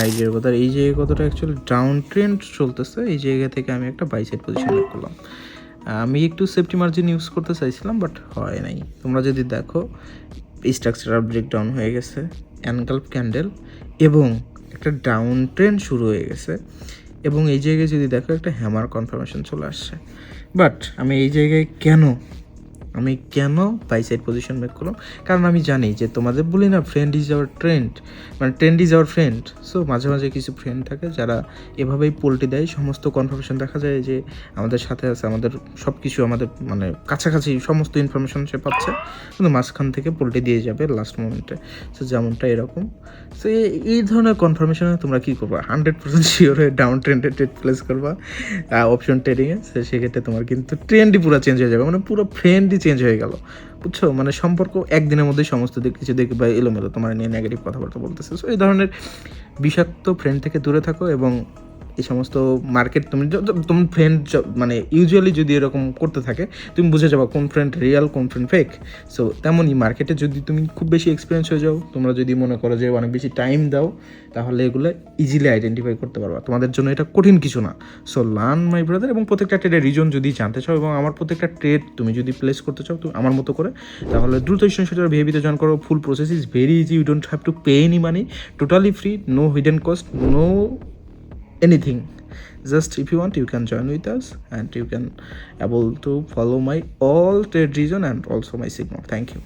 এই যে কথা, এই জায়গায় কতটা অ্যাকচুয়ালি ডাউন ট্রেন্ড চলতেছে, এই জায়গা থেকে আমি একটা বাই সাইড পজিশন বের করলাম। আমি একটু সেফটি মার্জিন ইউজ করতে চাইছিলাম, বাট হয় নাই। তোমরা যদি দেখো স্ট্রাকচারাল ব্রেকডাউন হয়ে গেছে, এনগালফ ক্যান্ডেল, এবং একটা ডাউন ট্রেন্ড শুরু হয়ে গেছে, এবং এই জায়গায় যদি দেখো একটা হ্যামার কনফার্মেশন চলে আসছে। বাট আমি এই জায়গায় কেন বাই সাইড পজিশন মেক করলাম? কারণ আমি জানি যে তোমাদের বলি না, ফ্রেন্ড ইজ আওয়ার ট্রেন্ড, মানে trend is our friend. So মাঝে মাঝে কিছু ফ্রেন্ড থাকে যারা এভাবেই পোল্টি দেয়, সমস্ত কনফার্মেশন দেখা যায় যে আমাদের সাথে আছে, আমাদের সব কিছু আমাদের মানে কাছাকাছি সমস্ত ইনফরমেশন সে পাচ্ছে, কিন্তু মাঝখান থেকে পোল্টি দিয়ে যাবে লাস্ট মোমেন্টে। সো যেমনটা এরকম। সো এই ধরনের কনফার্মেশনে তোমরা কী করবা? 100% শিওর হয়ে ডাউন ট্রেন্ডে ট্রেড প্লেস করবা অপশন ট্রেডিংয়ে। সেক্ষেত্রে তোমার কিন্তু ট্রেন্ডই পুরো চেঞ্জ হয়ে যাবে, মানে পুরো ফ্রেন্ডই চেঞ্জ হয়ে গেল, বুঝছো? মানে সম্পর্ক একদিনের মধ্যেই সমস্ত দিক কিছু দেখবে বা এলোমেলো তোমার নিয়ে নেগেটিভ কথাবার্তা বলতেছে। সো এই ধরনের বিষাক্ত ফ্রেন্ড থেকে দূরে থাকো, এবং এই সমস্ত মার্কেট তোমার ফ্রেন্ড মানে ইউজুয়ালি যদি এরকম করতে থাকে, তুমি বুঝে যাবো কোন ফ্রেন্ড রিয়াল, কোন ফ্রেন্ড ফেক। সো তেমনই মার্কেটে যদি তুমি খুব বেশি এক্সপিরিয়েন্স হয়ে যাও, তোমরা যদি মনে করো যে অনেক বেশি টাইম দাও, তাহলে এগুলো ইজিলি আইডেন্টিফাই করতে পারবা। তোমাদের জন্য এটা কঠিন কিছু না। সো লার্ন মাই ব্রাদার, এবং প্রত্যেকটা ট্রেডের রিজন যদি জানতে চাও, এবং আমার প্রত্যেকটা ট্রেড তুমি যদি প্লেস করতে চাও তুমি আমার মতো করে, তাহলে দ্রুত স্টুডেন্ট ভিএবিতে জয়েন করো। Full process is very easy, you don't have to pay any money, totally free, no hidden cost, no anything. Just if you want, you can join with us, and you can able to follow my all trade region and also my signal. Thank you.